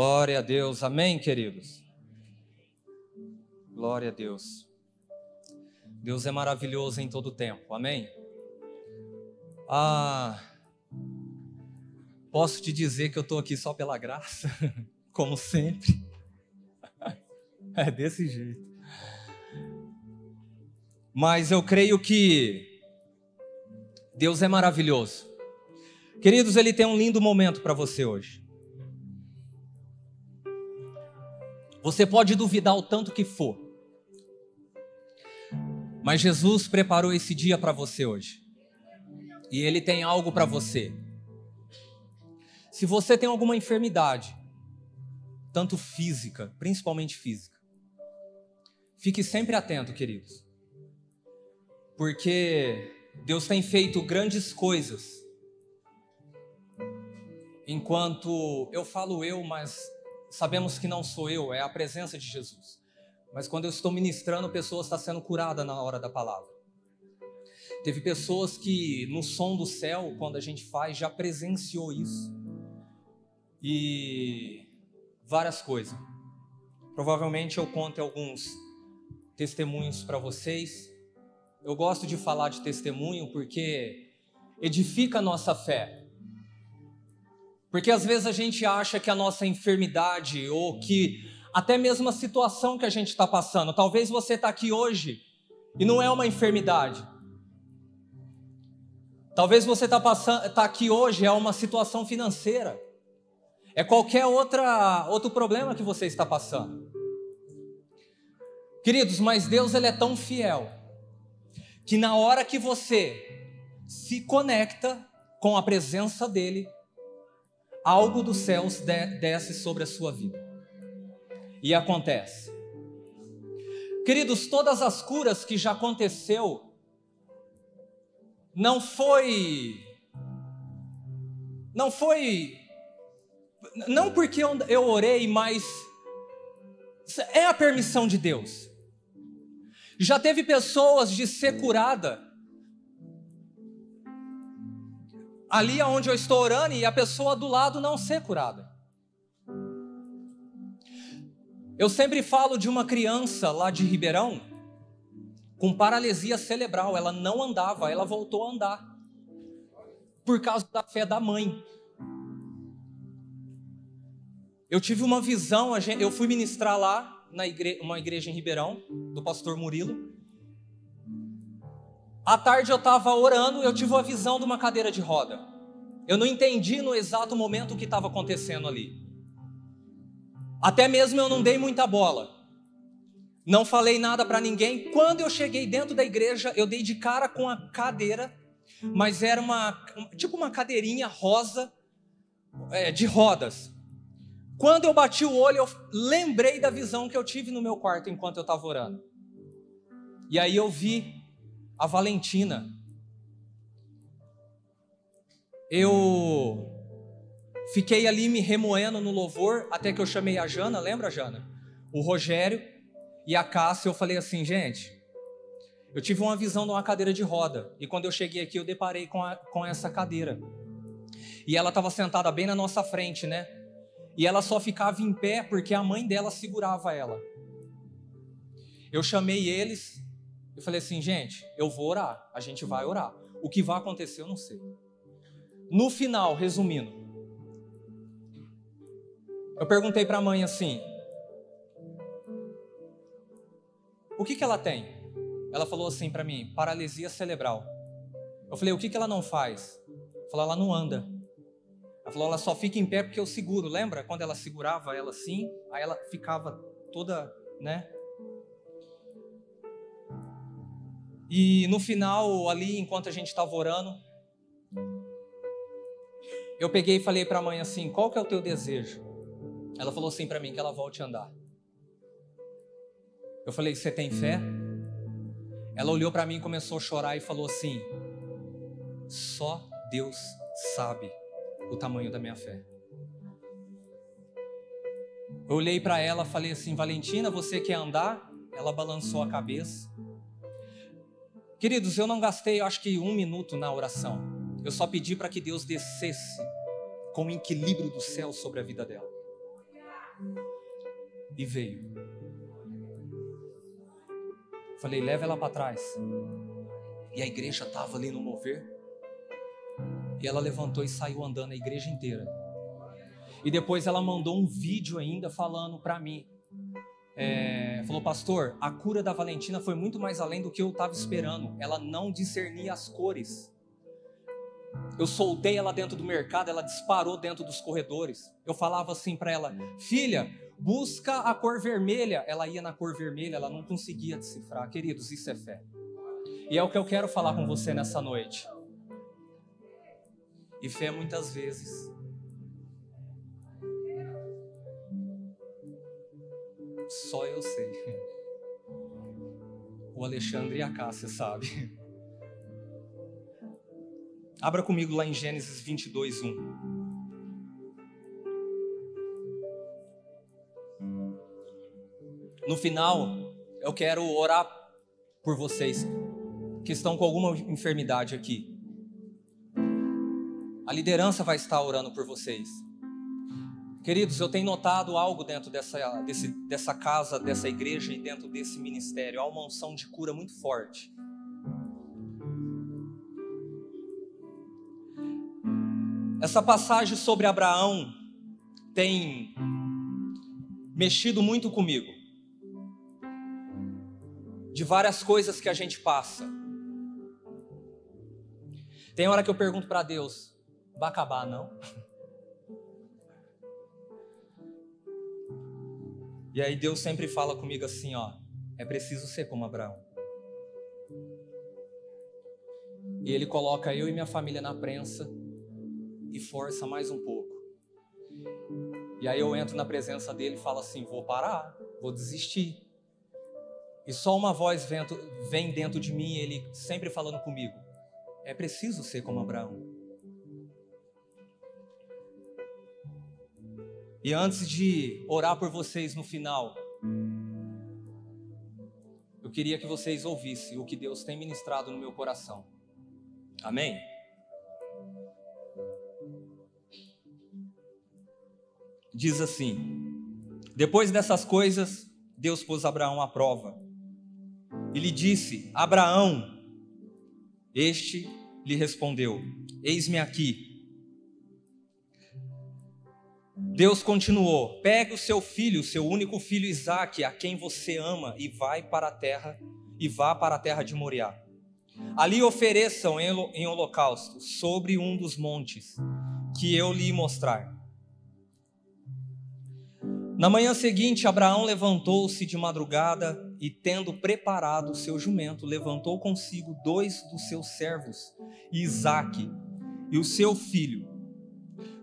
Glória a Deus, amém, queridos? Glória a Deus. Deus é maravilhoso em todo o tempo, amém? Posso te dizer que eu estou aqui só pela graça, como sempre. É desse jeito. Mas eu creio que Deus é maravilhoso. Queridos, Ele tem um lindo momento para você hoje. Você pode duvidar o tanto que for, mas Jesus preparou esse dia para você hoje. E Ele tem algo para você. Se você tem alguma enfermidade, tanto física, principalmente física, fique sempre atento, queridos. Porque Deus tem feito grandes coisas. Enquanto eu falo mas sabemos que não sou eu, é a presença de Jesus. Mas quando eu estou ministrando, pessoas estão sendo curadas na hora da palavra. Teve pessoas que no som do céu, quando a gente faz, já presenciou isso. E várias coisas. Provavelmente eu conto alguns testemunhos para vocês. Eu gosto de falar de testemunho porque edifica a nossa fé. Porque às vezes a gente acha que a nossa enfermidade ou que até mesmo a situação que a gente está passando, talvez você está aqui hoje e não é uma enfermidade. Talvez você está aqui hoje é uma situação financeira. É qualquer outro problema que você está passando. Queridos, mas Deus ele é tão fiel que na hora que você se conecta com a presença dele, algo dos céus desce sobre a sua vida. E acontece. Queridos, todas as curas que já aconteceu, não foi porque eu orei, mas é a permissão de Deus. Já teve pessoas de ser curada ali onde eu estou orando e a pessoa do lado não ser curada. Eu sempre falo de uma criança lá de Ribeirão com paralisia cerebral. Ela não andava, ela voltou a andar por causa da fé da mãe. Eu tive uma visão, eu fui ministrar lá uma igreja em Ribeirão, do pastor Murilo. À tarde eu estava orando, eu tive uma visão de uma cadeira de roda. Eu não entendi no exato momento o que estava acontecendo ali. Até mesmo eu não dei muita bola. Não falei nada para ninguém. Quando eu cheguei dentro da igreja, eu dei de cara com a cadeira, mas era tipo uma cadeirinha rosa, de rodas. Quando eu bati o olho, eu lembrei da visão que eu tive no meu quarto enquanto eu estava orando. E aí eu vi a Valentina. Eu fiquei ali me remoendo no louvor, até que eu chamei a Jana, lembra, Jana? O Rogério e a Cássia. Eu falei assim, gente, eu tive uma visão de uma cadeira de roda. E quando eu cheguei aqui, eu deparei com essa cadeira. E ela estava sentada bem na nossa frente, né? E ela só ficava em pé porque a mãe dela segurava ela. Eu chamei eles, eu falei assim, gente, eu vou orar, a gente vai orar. O que vai acontecer eu não sei. No final, resumindo, eu perguntei para a mãe assim, o que ela tem? Ela falou assim para mim, paralisia cerebral. Eu falei, o que ela não faz? Ela falou, ela não anda. Ela falou, ela só fica em pé porque eu seguro. Lembra quando ela segurava ela assim? Aí ela ficava toda, né? E no final, ali, enquanto a gente estava orando, eu peguei e falei para a mãe assim, qual que é o teu desejo? Ela falou assim para mim, que ela volte a andar. Eu falei, você tem fé? Ela olhou para mim e começou a chorar e falou assim, só Deus sabe o tamanho da minha fé. Eu olhei para ela e falei assim, Valentina, você quer andar? Ela balançou a cabeça. Queridos, eu não gastei, eu acho que 1 minuto na oração. Eu só pedi para que Deus descesse com o equilíbrio do céu sobre a vida dela. E veio. Falei, leva ela para trás. E a igreja estava ali no mover. E ela levantou e saiu andando a igreja inteira. E depois ela mandou um vídeo ainda falando para mim. Falou, pastor, a cura da Valentina foi muito mais além do que eu estava esperando. Ela não discernia as cores. Eu soltei ela dentro do mercado, ela disparou dentro dos corredores. Eu falava assim para ela, filha, busca a cor vermelha. Ela ia na cor vermelha, ela não conseguia decifrar. Queridos, isso é fé. E é o que eu quero falar com você nessa noite. E fé muitas vezes só eu sei. O Alexandre e a Cássia sabe. Abra comigo lá em Gênesis 22:1. No final, eu quero orar por vocês que estão com alguma enfermidade aqui. A liderança vai estar orando por vocês. Queridos, eu tenho notado algo dentro dessa casa, dessa igreja e dentro desse ministério. Há uma unção de cura muito forte. Essa passagem sobre Abraão tem mexido muito comigo. De várias coisas que a gente passa. Tem hora que eu pergunto para Deus, vai acabar não? E aí Deus sempre fala comigo assim, ó, é preciso ser como Abraão. E Ele coloca eu e minha família na prensa e força mais um pouco. E aí eu entro na presença dele e falo assim, vou parar, vou desistir. E só uma voz vem dentro de mim, ele sempre falando comigo, é preciso ser como Abraão. E antes de orar por vocês no final, eu queria que vocês ouvissem o que Deus tem ministrado no meu coração. Amém? Diz assim, depois dessas coisas, Deus pôs Abraão à prova. E lhe disse, Abraão, este lhe respondeu, eis-me aqui. Deus continuou, pegue o seu filho, o seu único filho Isaque, a quem você ama, e vá para a terra de Moriá. Ali ofereçam em holocausto sobre um dos montes que eu lhe mostrar. Na manhã seguinte, Abraão levantou-se de madrugada e, tendo preparado o seu jumento, levantou consigo 2 dos seus servos, Isaque e o seu filho.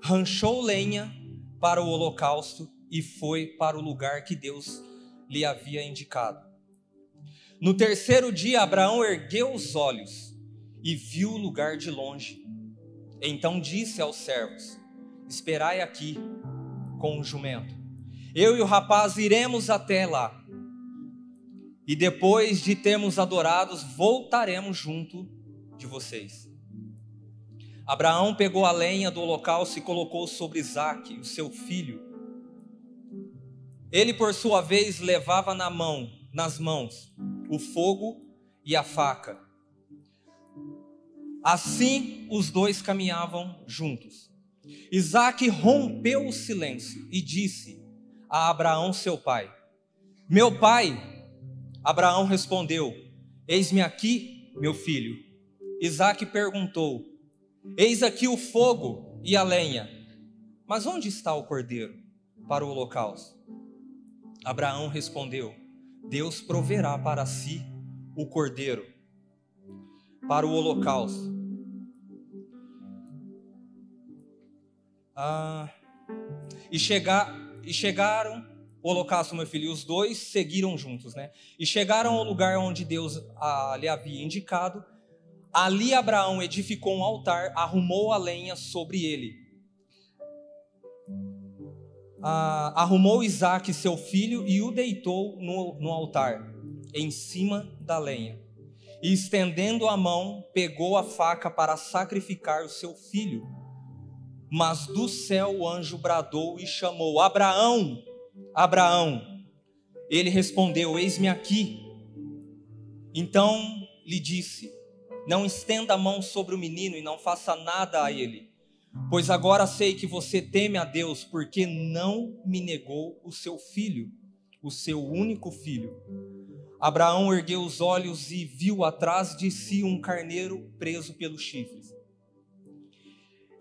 Ranchou lenha para o holocausto e foi para o lugar que Deus lhe havia indicado. No terceiro dia, Abraão ergueu os olhos e viu o lugar de longe. Então disse aos servos, esperai aqui com o jumento. Eu e o rapaz iremos até lá. E depois de termos adorados, voltaremos junto de vocês. Abraão pegou a lenha do holocausto e colocou sobre Isaque, o seu filho. Ele, por sua vez, levava nas mãos o fogo e a faca. Assim, os dois caminhavam juntos. Isaque rompeu o silêncio e disse a Abraão, seu pai, meu pai. Abraão respondeu, eis-me aqui, meu filho. Isaque perguntou, eis aqui o fogo e a lenha, mas onde está o cordeiro para o holocausto? Abraão respondeu, Deus proverá para si o cordeiro para o holocausto. E chegaram o holocausto, meu filho, e os dois seguiram juntos, né? E chegaram ao lugar onde Deus lhe havia indicado. Ali Abraão edificou um altar, arrumou a lenha sobre ele. Arrumou Isaque, seu filho, e o deitou no altar, em cima da lenha. E estendendo a mão, pegou a faca para sacrificar o seu filho. Mas do céu o anjo bradou e chamou, Abraão! Abraão, ele respondeu: eis-me aqui. Então lhe disse: não estenda a mão sobre o menino e não faça nada a ele, pois agora sei que você teme a Deus, porque não me negou o seu filho, o seu único filho. Abraão ergueu os olhos e viu atrás de si um carneiro preso pelos chifres,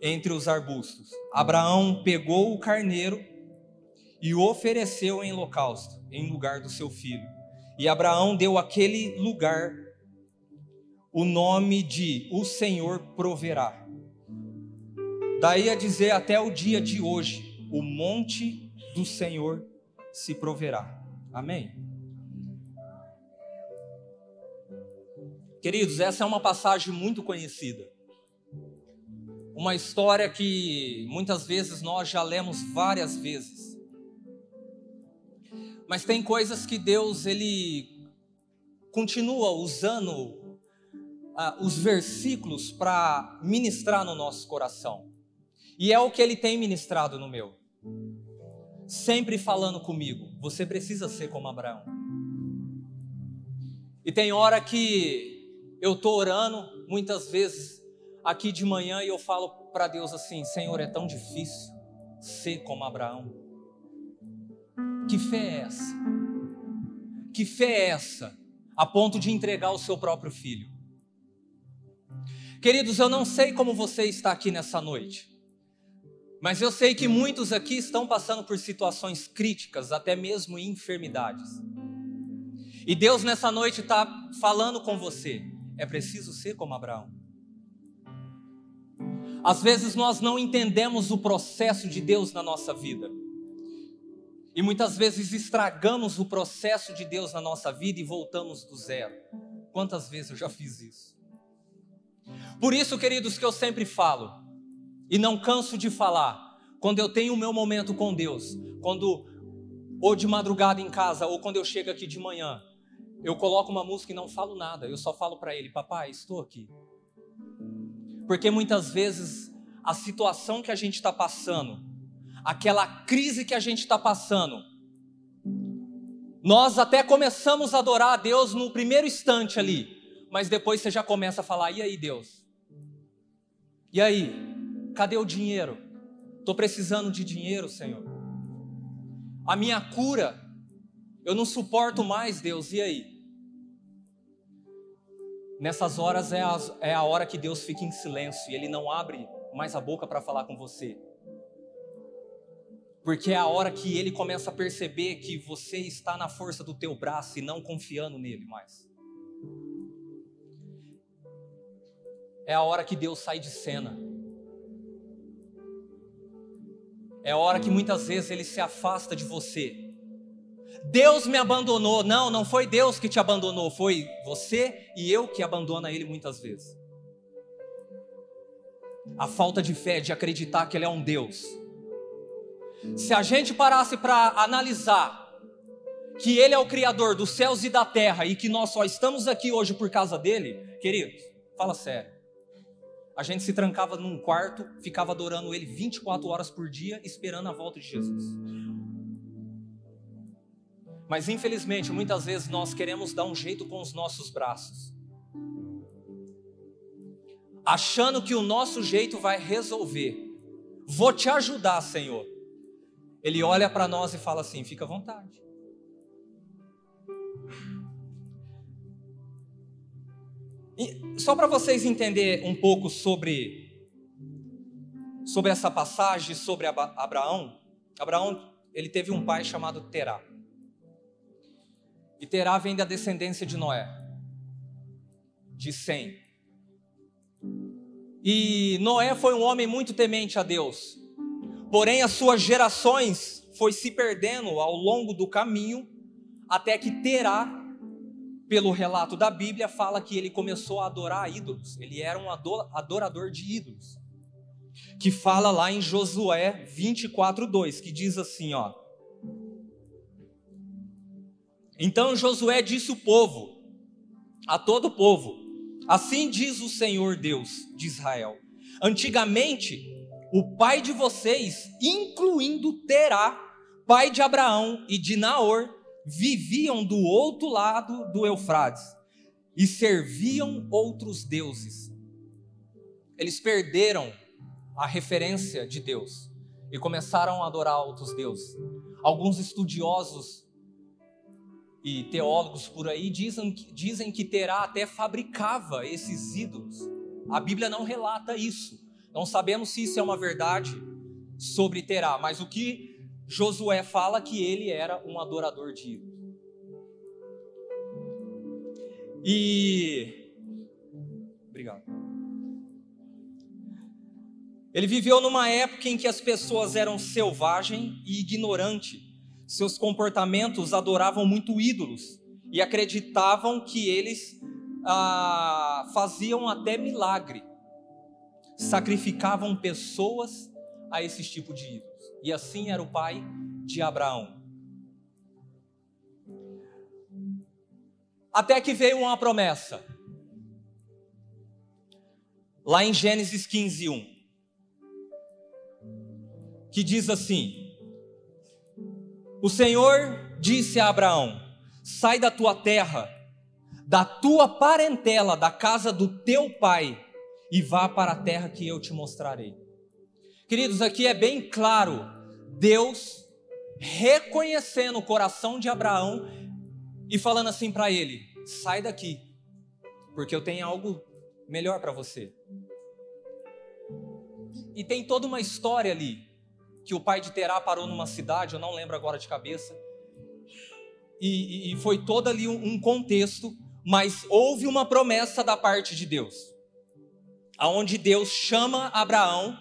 entre os arbustos. Abraão pegou o carneiro e o ofereceu em holocausto, em lugar do seu filho. E Abraão deu àquele lugar o nome de O Senhor Proverá. Daí a dizer, até o dia de hoje, o monte do Senhor se proverá. Amém? Queridos, essa é uma passagem muito conhecida. Uma história que muitas vezes nós já lemos várias vezes. Mas tem coisas que Deus, ele continua usando os versículos para ministrar no nosso coração. E é o que ele tem ministrado no meu. Sempre falando comigo: você precisa ser como Abraão. E tem hora que eu estou orando, muitas vezes, aqui de manhã, e eu falo para Deus assim: Senhor, é tão difícil ser como Abraão. Que fé é essa? Que fé é essa? A ponto de entregar o seu próprio filho. Queridos, eu não sei como você está aqui nessa noite, mas eu sei que muitos aqui estão passando por situações críticas, até mesmo enfermidades. E Deus nessa noite está falando com você: é preciso ser como Abraão. Às vezes nós não entendemos o processo de Deus na nossa vida. E muitas vezes estragamos o processo de Deus na nossa vida e voltamos do zero. Quantas vezes eu já fiz isso? Por isso, queridos, que eu sempre falo, e não canso de falar, quando eu tenho o meu momento com Deus, quando ou de madrugada em casa, ou quando eu chego aqui de manhã, eu coloco uma música e não falo nada, eu só falo para Ele: papai, estou aqui. Porque muitas vezes a situação que a gente está passando, aquela crise que a gente está passando, nós até começamos a adorar a Deus no primeiro instante ali, mas depois você já começa a falar: e aí, Deus? E aí? Cadê o dinheiro? Estou precisando de dinheiro, Senhor. A minha cura, eu não suporto mais, Deus, e aí? Nessas horas é a hora que Deus fica em silêncio e Ele não abre mais a boca para falar com você. Porque é a hora que Ele começa a perceber que você está na força do teu braço e não confiando nele mais. É a hora que Deus sai de cena. É a hora que muitas vezes Ele se afasta de você. Deus me abandonou. Não, não foi Deus que te abandonou, foi você e eu que abandona Ele muitas vezes. A falta de fé, de acreditar que Ele é um Deus. Se a gente parasse para analisar que Ele é o Criador dos céus e da terra e que nós só estamos aqui hoje por causa dEle, queridos, fala sério. A gente se trancava num quarto, ficava adorando Ele 24 horas por dia, esperando a volta de Jesus. Mas infelizmente, muitas vezes nós queremos dar um jeito com os nossos braços, achando que o nosso jeito vai resolver. Vou te ajudar, Senhor. Ele olha para nós e fala assim: fica à vontade. E só para vocês entenderem um pouco sobre essa passagem, sobre Abraão. Abraão, ele teve um pai chamado Terá. E Terá vem da descendência de Noé, de Sem. E Noé foi um homem muito temente a Deus. Porém, as suas gerações foi se perdendo ao longo do caminho, até que Terá, pelo relato da Bíblia, fala que ele começou a adorar ídolos. Ele era um adorador de ídolos. Que fala lá em Josué 24:2, que diz assim, ó: então Josué disse a todo o povo: assim diz o Senhor Deus de Israel, antigamente o pai de vocês, incluindo Terá, pai de Abraão e de Naor, viviam do outro lado do Eufrates e serviam outros deuses. Eles perderam a referência de Deus e começaram a adorar outros deuses. Alguns estudiosos e teólogos por aí dizem que Terá até fabricava esses ídolos. A Bíblia não relata isso. Não sabemos se isso é uma verdade sobre Terá, mas o que Josué fala que ele era um adorador de ídolos. Obrigado. Ele viveu numa época em que as pessoas eram selvagens e ignorantes. Seus comportamentos adoravam muito ídolos e acreditavam que eles faziam até milagre. Sacrificavam pessoas a esse tipo de ídolos. E assim era o pai de Abraão. Até que veio uma promessa. Lá em Gênesis 15:1. Que diz assim: o Senhor disse a Abraão: sai da tua terra, da tua parentela, da casa do teu pai, e vá para a terra que eu te mostrarei. Queridos, aqui é bem claro, Deus reconhecendo o coração de Abraão e falando assim para ele: sai daqui, porque eu tenho algo melhor para você. E tem toda uma história ali, que o pai de Terá parou numa cidade, eu não lembro agora de cabeça, e foi todo ali um contexto, mas houve uma promessa da parte de Deus, aonde Deus chama Abraão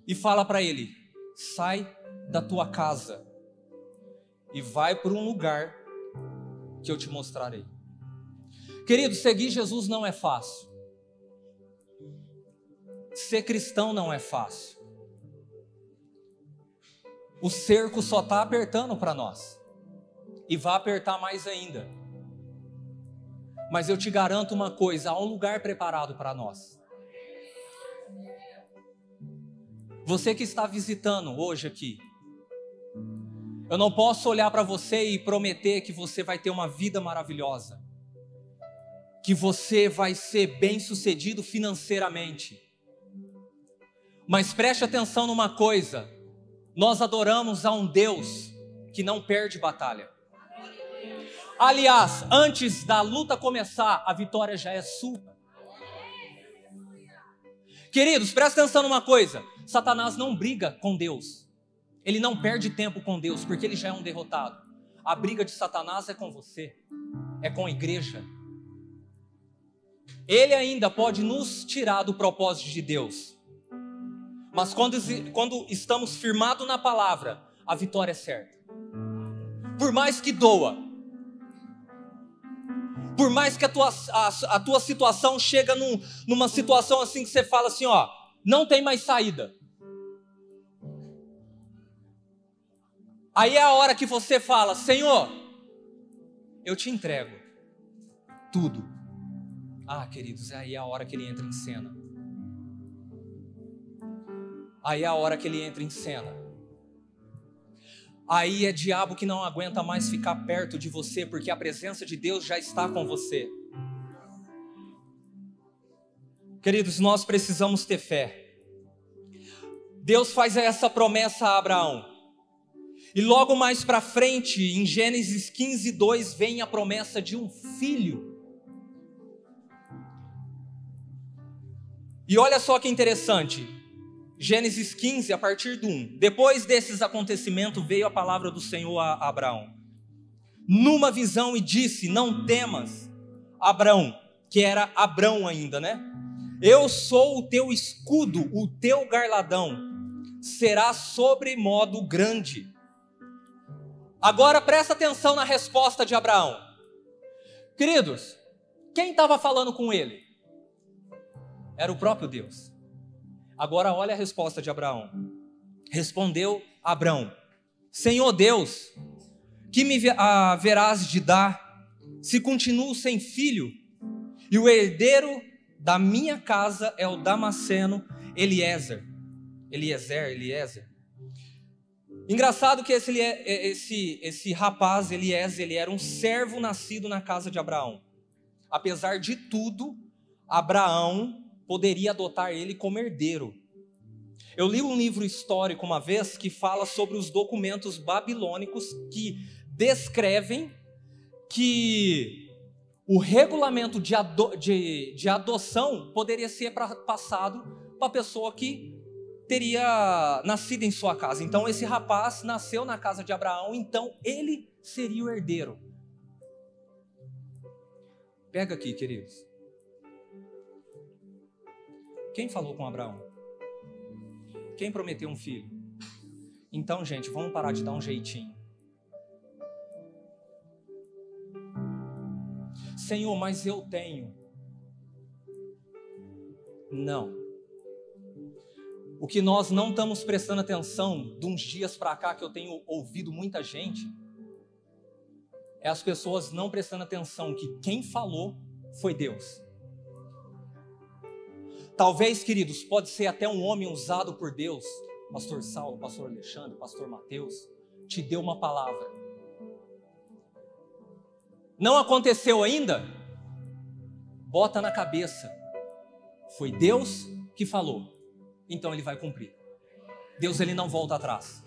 e fala para ele: sai da tua casa e vai para um lugar que eu te mostrarei. Querido, seguir Jesus não é fácil. Ser cristão não é fácil. O cerco só está apertando para nós. E vai apertar mais ainda. Mas eu te garanto uma coisa: há um lugar preparado para nós. Você que está visitando hoje aqui, eu não posso olhar para você e prometer que você vai ter uma vida maravilhosa, que você vai ser bem-sucedido financeiramente. Mas preste atenção numa coisa: nós adoramos a um Deus que não perde batalha. Aliás, antes da luta começar, a vitória já é sua. Queridos, presta atenção numa coisa: Satanás não briga com Deus. Ele não perde tempo com Deus, porque ele já é um derrotado. A briga de Satanás é com você, é com a igreja. Ele ainda pode nos tirar do propósito de Deus. Mas quando estamos firmados na palavra, a vitória é certa. Por mais que doa, por mais que a tua situação chega numa situação assim que você fala assim, ó, não tem mais saída. Aí é a hora que você fala: Senhor, eu te entrego tudo. Ah, queridos, aí é a hora que ele entra em cena. Aí é a hora que ele entra em cena. Aí é diabo que não aguenta mais ficar perto de você, porque a presença de Deus já está com você. Queridos, nós precisamos ter fé. Deus faz essa promessa a Abraão. E logo mais para frente, em Gênesis 15:2, vem a promessa de um filho. E olha só que interessante. Gênesis 15, a partir do 1. Depois desses acontecimentos, veio a palavra do Senhor a Abraão, numa visão, e disse: não temas, Abraão, que era Abrão ainda, né? Eu sou o teu escudo, o teu galardão será sobremodo grande. Agora presta atenção na resposta de Abraão. Queridos, quem estava falando com ele? Era o próprio Deus. Agora olha a resposta de Abraão. Respondeu Abrão: Senhor Deus, que me haverás de dar, se continuo sem filho, e o herdeiro da minha casa é o Damasceno Eliezer. Engraçado que esse rapaz, Eliézer, ele era um servo nascido na casa de Abraão. Apesar de tudo, Abraão poderia adotar ele como herdeiro. Eu li um livro histórico uma vez que fala sobre os documentos babilônicos que descrevem que o regulamento de adoção poderia ser passado para a pessoa que teria nascido em sua casa. Então esse rapaz nasceu na casa de Abraão, então ele seria o herdeiro. Pega aqui, queridos. Quem falou com Abraão? Quem prometeu um filho? Então, gente, vamos parar de dar um jeitinho. Senhor, mas eu tenho. Não. O que nós não estamos prestando atenção de uns dias para cá, que eu tenho ouvido muita gente, é as pessoas não prestando atenção que quem falou foi Deus. Talvez, queridos, pode ser até um homem usado por Deus, pastor Saulo, pastor Alexandre, pastor Mateus, te deu uma palavra. Não aconteceu ainda? Bota na cabeça. Foi Deus que falou. Então ele vai cumprir. Deus, ele não volta atrás.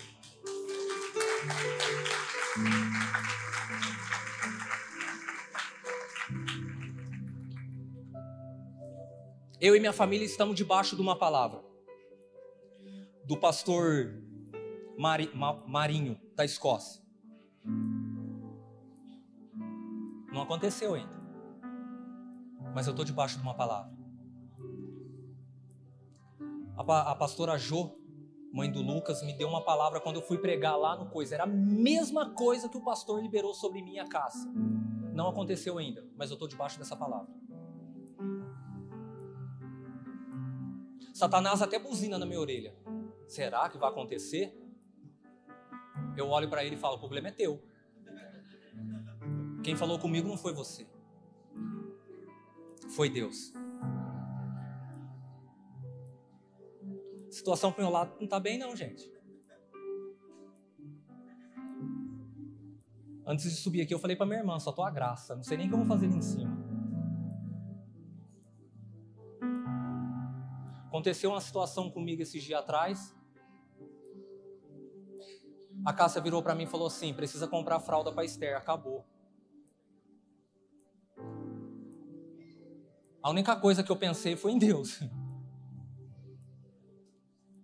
Eu e minha família estamos debaixo de uma palavra do pastor Marinho, da Escócia. Não aconteceu ainda, mas eu estou debaixo de uma palavra. A pastora Jô, mãe do Lucas, me deu uma palavra quando eu fui pregar lá no Coisa. Era a mesma coisa que o pastor liberou sobre mim e a Cássia. Não aconteceu ainda, mas eu estou debaixo dessa palavra. Satanás até buzina na minha orelha. Será que vai acontecer? Eu olho para ele e falo, o problema é teu. Quem falou comigo não foi você. Foi Deus. A situação pro meu lado não está bem não, gente. Antes de subir aqui eu falei para minha irmã, só tô a graça. Não sei nem o que eu vou fazer ali em cima. Aconteceu uma situação comigo esses dias atrás. A Cássia virou para mim e falou assim, precisa comprar fralda para Esther, acabou. A única coisa que eu pensei foi em Deus.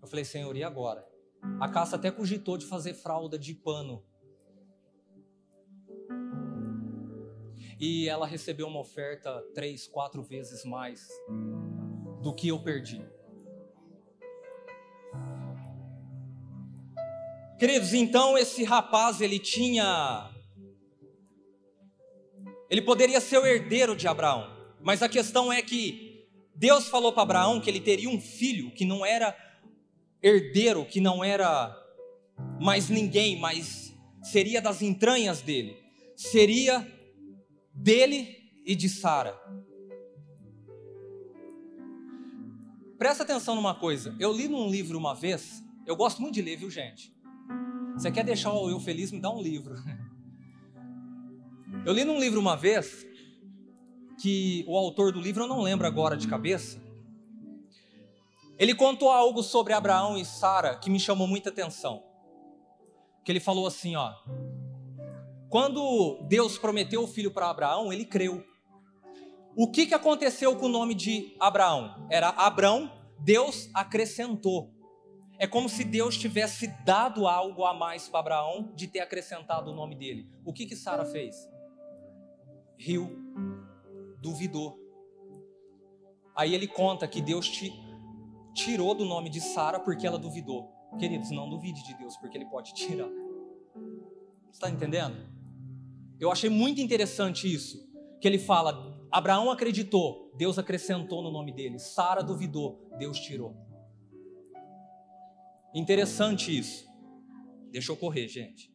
Eu falei, Senhor, e agora? A Cássia até cogitou de fazer fralda de pano. E ela recebeu uma oferta 3, 4 vezes mais do que eu perdi. Queridos, então esse rapaz, ele poderia ser o herdeiro de Abraão, mas a questão é que Deus falou para Abraão que ele teria um filho que não era herdeiro, que não era mais ninguém, mas seria das entranhas dele, seria dele e de Sara. Presta atenção numa coisa, eu li num livro uma vez, eu gosto muito de ler, viu gente? Você quer deixar eu feliz, me dá um livro. Eu li num livro uma vez, que o autor do livro, eu não lembro agora de cabeça, ele contou algo sobre Abraão e Sara que me chamou muita atenção. Que ele falou assim, ó, quando Deus prometeu o filho para Abraão, ele creu. O que aconteceu com o nome de Abraão? Era Abrão, Deus acrescentou. É como se Deus tivesse dado algo a mais para Abraão de ter acrescentado o nome dele. O que Sara fez? Riu, duvidou. Aí ele conta que Deus tirou do nome de Sara porque ela duvidou. Queridos, não duvide de Deus porque ele pode tirar. Você está entendendo? Eu achei muito interessante isso. Que ele fala, Abraão acreditou, Deus acrescentou no nome dele. Sara duvidou, Deus tirou. Interessante isso. Deixa eu correr, gente.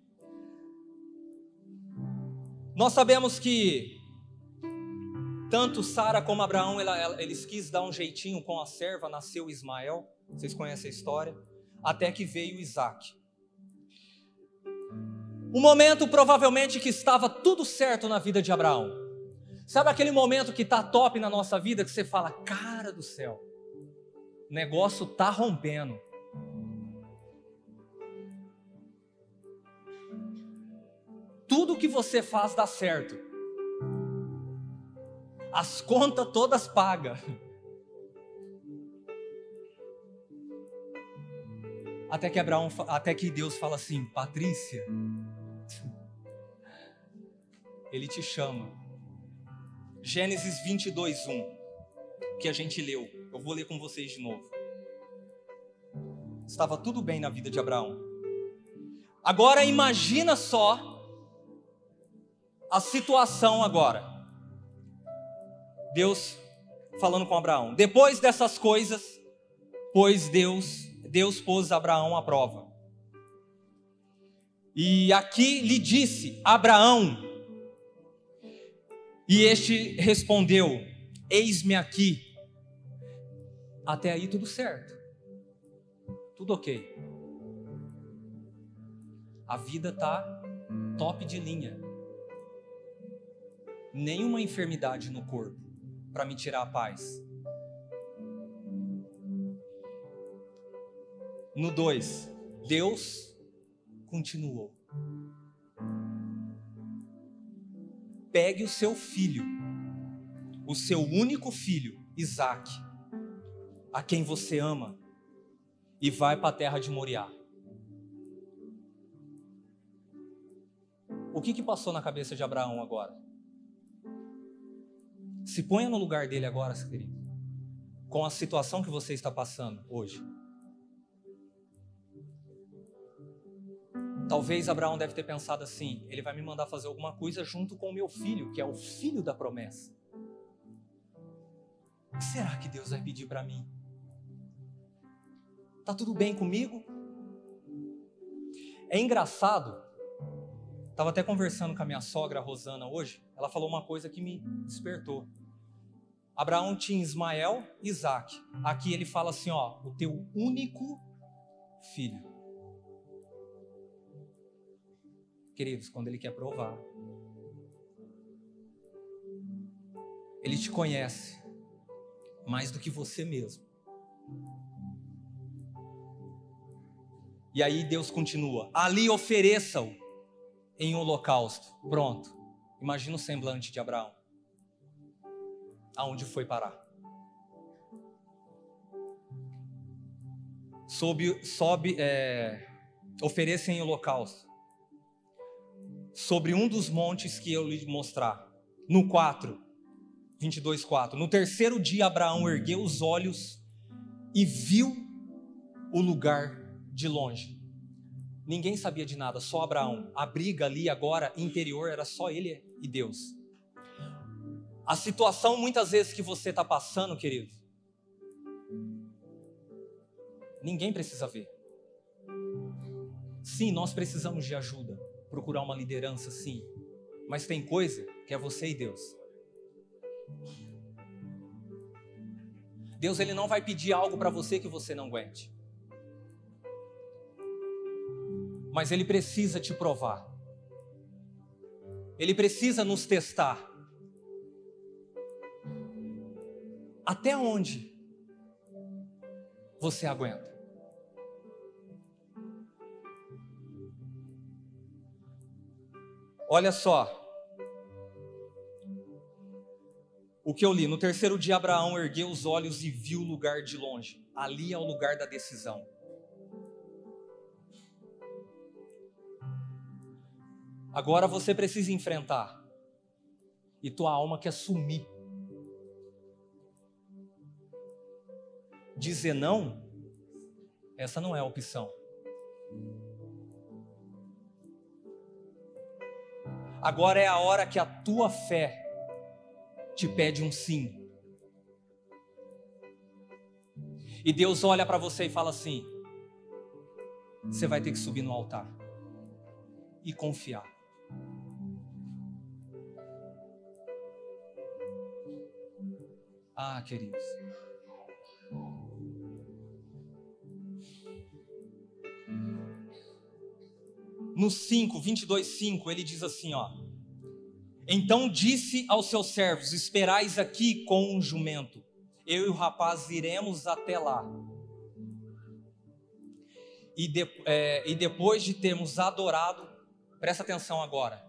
Nós sabemos que tanto Sara como Abraão, eles quis dar um jeitinho com a serva, nasceu Ismael. Vocês conhecem a história? Até que veio Isaac. O momento provavelmente que estava tudo certo na vida de Abraão. Sabe aquele momento que está top na nossa vida, que você fala, cara do céu, o negócio está rompendo. Tudo que você faz dá certo. As contas todas pagas. Até que Deus fala assim, Patrícia, Ele te chama. Gênesis 22:1, que a gente leu. Eu vou ler com vocês de novo. Estava tudo bem na vida de Abraão. Agora imagina só a situação agora. Deus falando com Abraão. Depois dessas coisas, pois Deus pôs Abraão à prova. E aqui lhe disse, Abraão, e este respondeu, eis-me aqui. Até aí tudo certo. Tudo ok. A vida tá top de linha. Nenhuma enfermidade no corpo para me tirar a paz. No 2, Deus continuou. Pegue o seu filho, o seu único filho, Isaque, a quem você ama, e vai para a terra de Moriá. O que passou na cabeça de Abraão agora? Se ponha no lugar dele agora, querido, com a situação que você está passando hoje. Talvez Abraão deve ter pensado assim, ele vai me mandar fazer alguma coisa junto com o meu filho, que é o filho da promessa. O que será que Deus vai pedir para mim? Tá tudo bem comigo? É engraçado, estava até conversando com a minha sogra, a Rosana, hoje, ela falou uma coisa que me despertou. Abraão tinha Ismael e Isaque. Aqui ele fala assim, ó, o teu único filho. Queridos, quando Ele quer provar, Ele te conhece mais do que você mesmo. E aí Deus continua, ali ofereça-o em holocausto. Pronto, imagina o semblante de Abraão. Aonde foi parar? Ofereça em holocausto. Sobre um dos montes que eu lhe mostrar. No 22:4. No terceiro dia Abraão ergueu os olhos e viu o lugar de longe. Ninguém sabia de nada, só Abraão. A briga ali agora interior era só ele e Deus. A situação muitas vezes que você está passando, querido, ninguém precisa ver. Sim, nós precisamos de ajuda. Procurar uma liderança, sim. Mas tem coisa que é você e Deus. Deus, Ele não vai pedir algo para você que você não aguente. Mas Ele precisa te provar. Ele precisa nos testar. Até onde você aguenta? Olha só, o que eu li, no terceiro dia Abraão ergueu os olhos e viu o lugar de longe. Ali é o lugar da decisão. Agora você precisa enfrentar, e tua alma quer sumir. Dizer não, essa não é a opção. Agora é a hora que a tua fé te pede um sim. E Deus olha para você e fala assim, você vai ter que subir no altar e confiar. Ah, queridos. no 22:5, ele diz assim, ó: então disse aos seus servos, esperais aqui com um jumento, eu e o rapaz iremos até lá. E depois de termos adorado, presta atenção agora,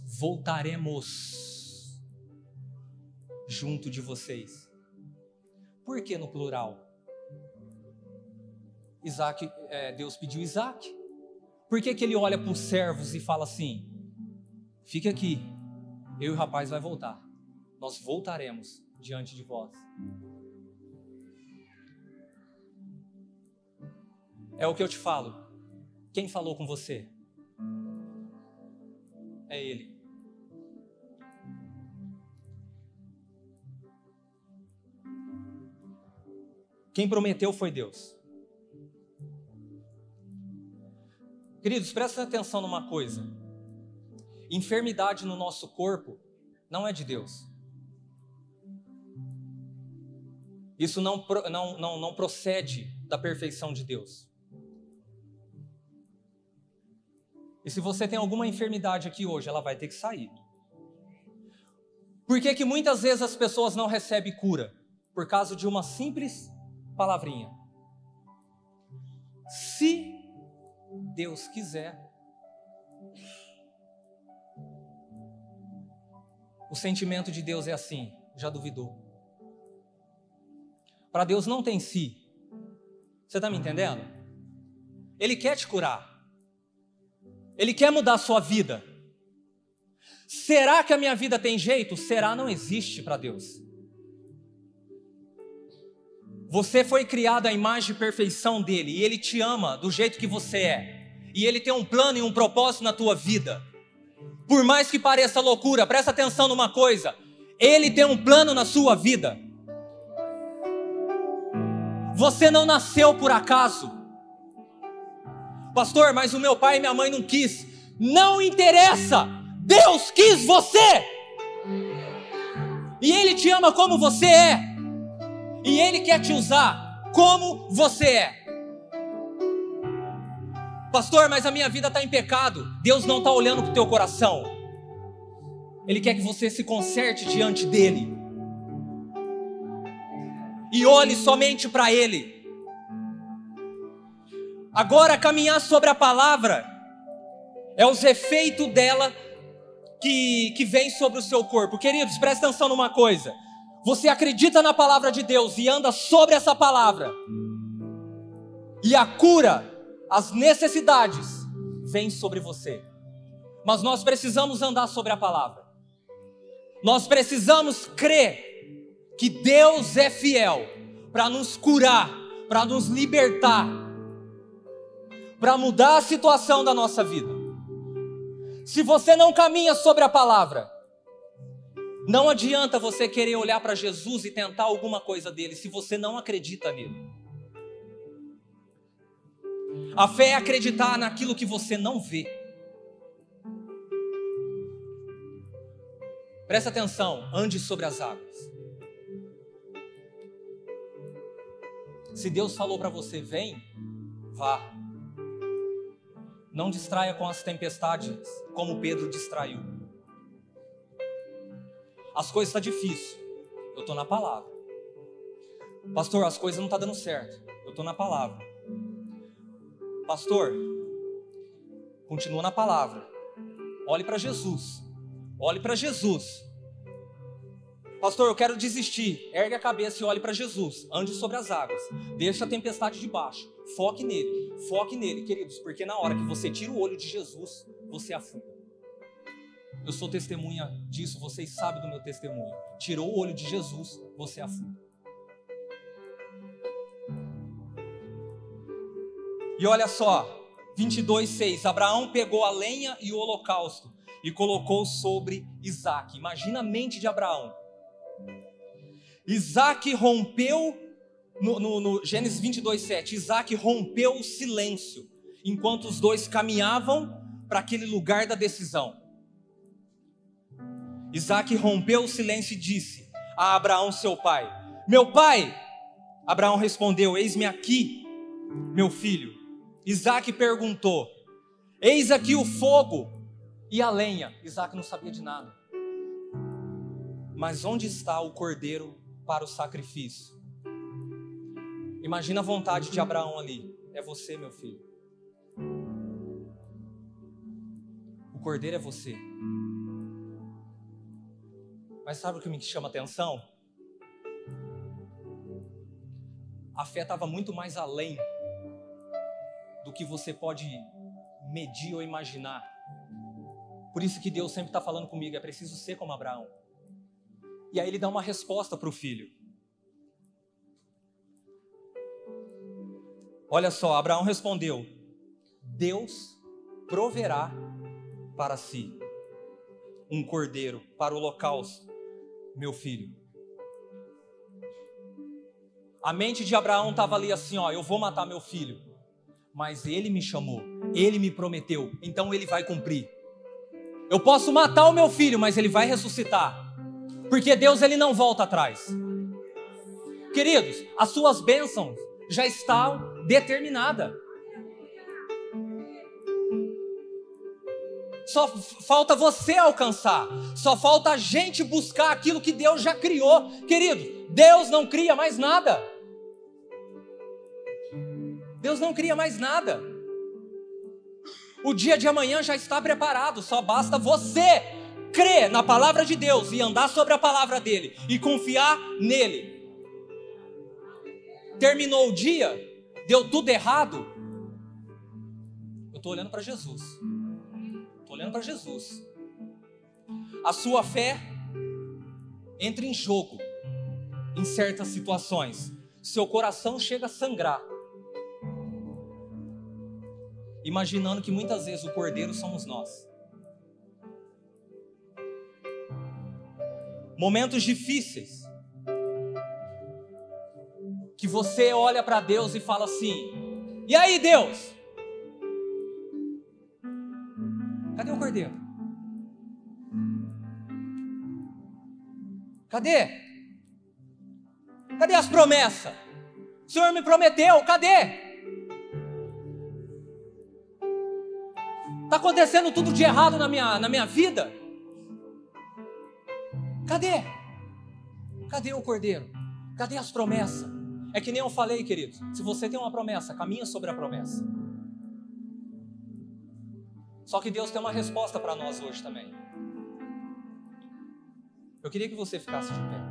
voltaremos junto de vocês. Por que no plural? Deus pediu Isaac. Por que ele olha para os servos e fala assim: fique aqui, eu e o rapaz vai voltar, nós voltaremos diante de vós. É o que eu te falo. Quem falou com você? É Ele. Quem prometeu foi Deus. Queridos, prestem atenção numa coisa. Enfermidade no nosso corpo não é de Deus. Isso não procede da perfeição de Deus. E se você tem alguma enfermidade aqui hoje, ela vai ter que sair. Por que muitas vezes as pessoas não recebem cura? Por causa de uma simples palavrinha: se Deus quiser. O sentimento de Deus é assim: já duvidou? Para Deus não tem si. Você está me entendendo? Ele quer te curar. Ele quer mudar a sua vida. Será que a minha vida tem jeito? Será não existe para Deus. Você foi criado à imagem e perfeição dele, e ele te ama do jeito que você é. E ele tem um plano e um propósito na tua vida. Por mais que pareça loucura, presta atenção numa coisa: ele tem um plano na sua vida. Você não nasceu por acaso. Pastor, mas o meu pai e minha mãe não quis. Não interessa, Deus quis você. E Ele te ama como você é. E Ele quer te usar como você é. Pastor, mas a minha vida está em pecado. Deus não está olhando para o teu coração. Ele quer que você se conserte diante dEle. E olhe somente para Ele. Agora, caminhar sobre a palavra é os efeitos dela que vem sobre o seu corpo. Queridos, presta atenção numa coisa: você acredita na palavra de Deus e anda sobre essa palavra, e a cura, as necessidades vêm sobre você. Mas nós precisamos andar sobre a palavra. Nós precisamos crer que Deus é fiel para nos curar, para nos libertar, para mudar a situação da nossa vida. Se você não caminha sobre a palavra, não adianta você querer olhar para Jesus e tentar alguma coisa dele, se você não acredita nele. A fé é acreditar naquilo que você não vê. Presta atenção, ande sobre as águas. Se Deus falou para você, vem, vá. Não distraia com as tempestades, como Pedro distraiu. As coisas estão difíceis, eu estou na palavra. Pastor, as coisas não estão dando certo, eu estou na palavra. Pastor, continua na palavra. Olhe para Jesus. Olhe para Jesus. Pastor, eu quero desistir. Ergue a cabeça e olhe para Jesus. Ande sobre as águas. Deixa a tempestade de baixo. Foque nele. Foque nele, queridos. Porque na hora que você tira o olho de Jesus, você afunda. Eu sou testemunha disso. Vocês sabem do meu testemunho. Tirou o olho de Jesus, você afunda. E olha só. 22:6. Abraão pegou a lenha e o holocausto e colocou sobre Isaac. Imagina a mente de Abraão. Isaac rompeu, no Gênesis 22:7, Isaac rompeu o silêncio, enquanto os dois caminhavam para aquele lugar da decisão. Isaac rompeu o silêncio e disse a Abraão, seu pai: meu pai! Abraão respondeu: eis-me aqui, meu filho. Isaac perguntou: Eis aqui o fogo e a lenha. Isaac não sabia de nada. Mas onde está o cordeiro para o sacrifício? Imagina a vontade de Abraão ali. É você, meu filho. O cordeiro é você. Mas sabe o que me chama a atenção? A fé estava muito mais além do que você pode medir ou imaginar. Por isso que Deus sempre está falando comigo, é preciso ser como Abraão. E aí ele dá uma resposta para o filho. Olha só, Abraão respondeu: Deus proverá para si um cordeiro para o holocausto, meu filho. A mente de Abraão estava ali assim, ó, eu vou matar meu filho. Mas ele me chamou, ele me prometeu, então ele vai cumprir. Eu posso matar o meu filho, mas ele vai ressuscitar. Porque Deus, ele não volta atrás. Queridos, as suas bênçãos já estão determinadas. Só falta você alcançar. Só falta a gente buscar aquilo que Deus já criou. Querido, Deus não cria mais nada. Deus não cria mais nada. O dia de amanhã já está preparado. Só basta você crer na palavra de Deus e andar sobre a palavra dele e confiar nele. Terminou o dia, deu tudo errado. Eu estou olhando para Jesus. Estou olhando para Jesus. A sua fé entra em jogo em certas situações. Seu coração chega a sangrar, imaginando que muitas vezes o cordeiro somos nós. Momentos difíceis, que você olha para Deus e fala assim: e aí, Deus? Cadê o cordeiro? Cadê? Cadê as promessas? O Senhor me prometeu, cadê? Está acontecendo tudo de errado na minha vida? Cadê? Cadê o cordeiro? Cadê as promessas? É que nem eu falei, queridos, se você tem uma promessa, caminha sobre a promessa. Só que Deus tem uma resposta para nós hoje também. Eu queria que você ficasse de pé.